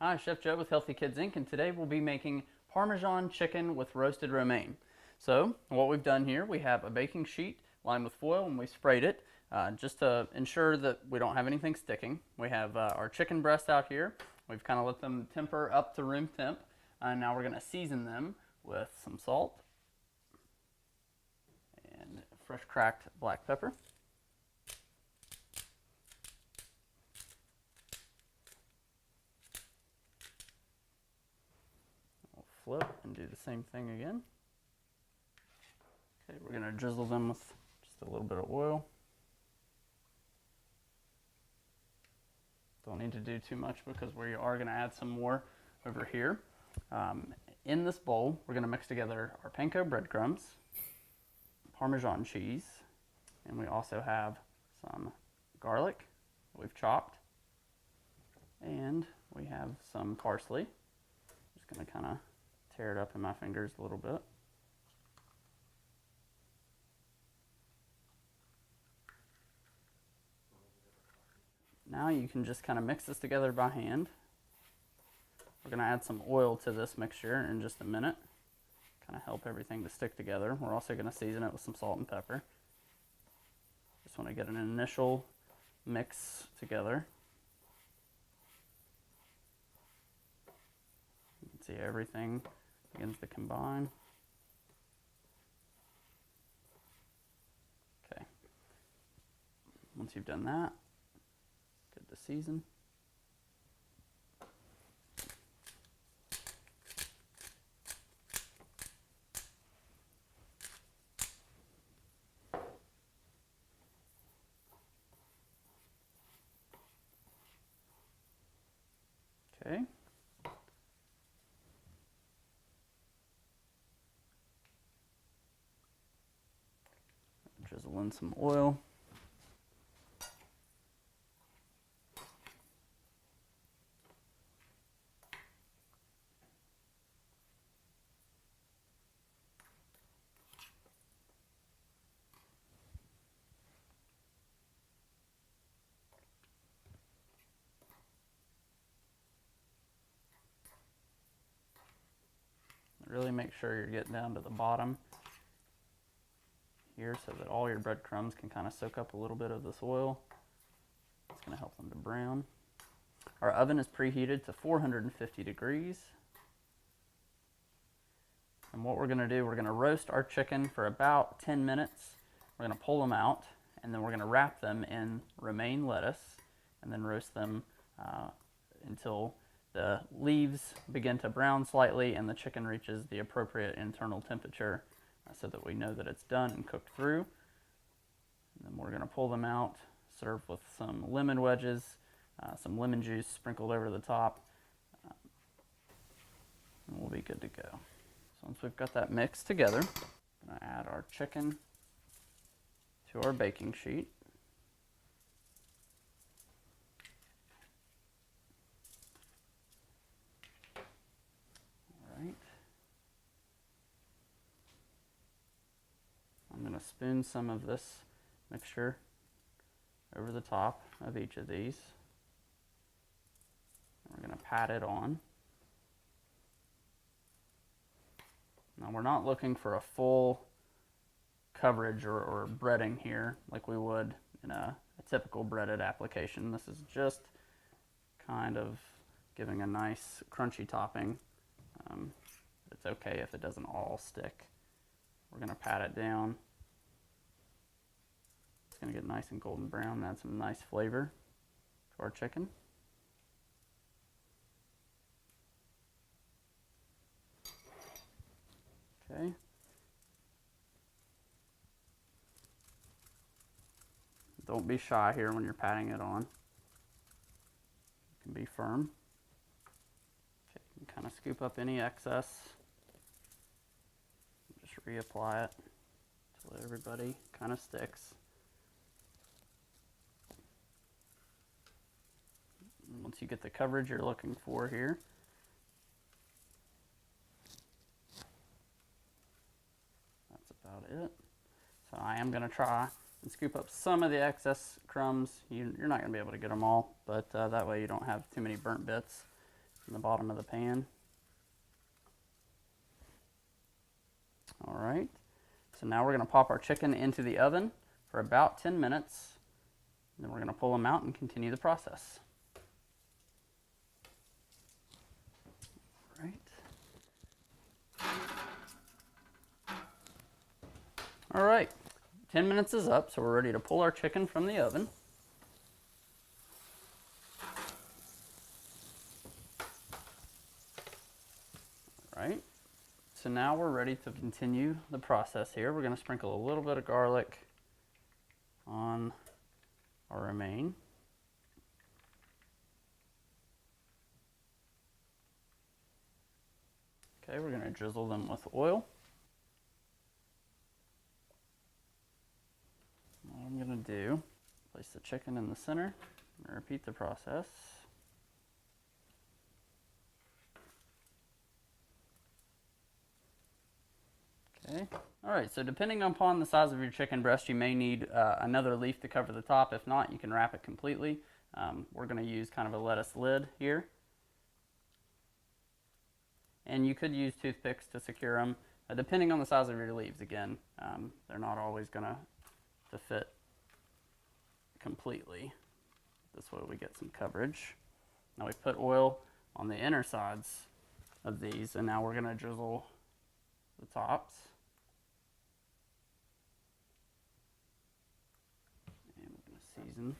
Hi, Chef Joe with Healthy Kids Inc. and today we'll be making Parmesan chicken with roasted romaine. So what we've done here, we have a baking sheet lined with foil and we sprayed it just to ensure that we don't have anything sticking. We have our chicken breasts out here. We've kind of let them temper up to room temp. And now we're going to season them with some salt and fresh cracked black pepper. Flip and do the same thing again. Okay, we're going to drizzle them with just a little bit of oil. Don't need to do too much because we are going to add some more over here. In this bowl, we're going to mix together our panko breadcrumbs, Parmesan cheese, and we also have some garlic we've chopped, and we have some parsley. Just going to kind of tear it up in my fingers a little bit. Now you can just kind of mix this together by hand. We're going to add some oil to this mixture in just a minute, kind of help everything to stick together. We're also going to season it with some salt and pepper. Just want to get an initial mix together. You can see everything begins to combine. Okay. Once you've done that, good to season. Okay. Drizzle in some oil. Really make sure you're getting down to the bottom here so that all your breadcrumbs can kind of soak up a little bit of this oil. It's going to help them to brown. Our oven is preheated to 450 degrees. And what we're going to do, we're going to roast our chicken for about 10 minutes. We're going to pull them out, and then we're going to wrap them in romaine lettuce and then roast them until the leaves begin to brown slightly and the chicken reaches the appropriate internal temperature so that we know that it's done and cooked through. And then we're going to pull them out, serve with some lemon wedges, some lemon juice sprinkled over the top, and we'll be good to go. So once we've got that mixed together, I'm going to add our chicken to our baking sheet. I'm going to spoon some of this mixture over the top of each of these. And we're going to pat it on. Now we're not looking for a full coverage or breading here like we would in a typical breaded application. This is just kind of giving a nice crunchy topping. It's okay if it doesn't all stick. We're going to pat it down. It's going to get nice and golden brown, add some nice flavor to our chicken. Okay. Don't be shy here when you're patting it on. It can be firm. Okay, you can kind of scoop up any excess. Just reapply it until everybody kind of sticks. And once you get the coverage you're looking for here, that's about it. So I am going to try and scoop up some of the excess crumbs. You're not going to be able to get them all, but that way you don't have too many burnt bits. in the bottom of the pan. All right, so now we're going to pop our chicken into the oven for about 10 minutes. And then we're going to pull them out and continue the process. All right. All right, 10 minutes is up, so we're ready to pull our chicken from the oven. All right, so now we're ready to continue the process here. We're going to sprinkle a little bit of garlic on our romaine. Okay, we're going to drizzle them with oil. What I'm going to do, place the chicken in the center and repeat the process. Okay. All right, so depending upon the size of your chicken breast, you may need another leaf to cover the top. If not, you can wrap it completely. We're going to use kind of a lettuce lid here. And you could use toothpicks to secure them, depending on the size of your leaves. Again, they're not always going to fit completely. This way we get some coverage. Now we put oil on the inner sides of these, and now we're going to drizzle the tops. And we're going to season.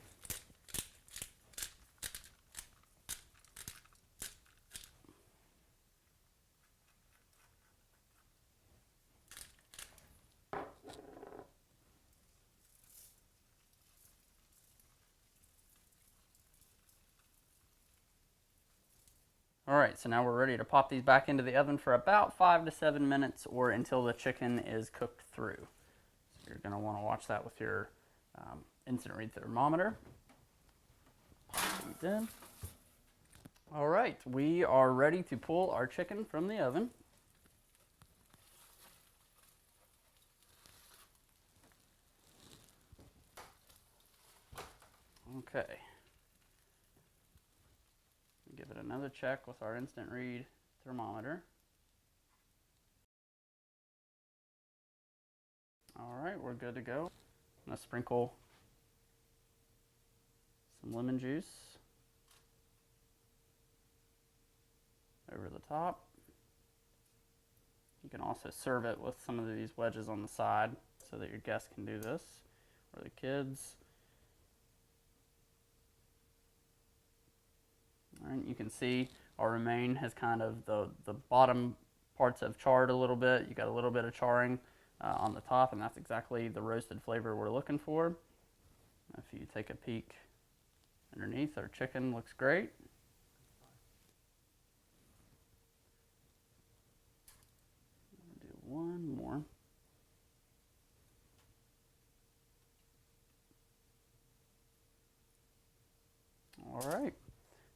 All right, so now we're ready to pop these back into the oven for about 5 to 7 minutes or until the chicken is cooked through. So you're going to want to watch that with your instant read thermometer. Pop these in. All right, we are ready to pull our chicken from the oven. Okay. Give it another check with our instant read thermometer. All right, we're good to go. I'm going to sprinkle some lemon juice over the top. You can also serve it with some of these wedges on the side so that your guests can do this, or the kids. All right, you can see our romaine has kind of, the bottom parts have charred a little bit. You got a little bit of charring on the top, and that's exactly the roasted flavor we're looking for. If you take a peek underneath, our chicken looks great. I'll do one more. All right.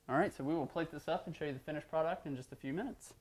All right, so we will plate this up and show you the finished product in just a few minutes.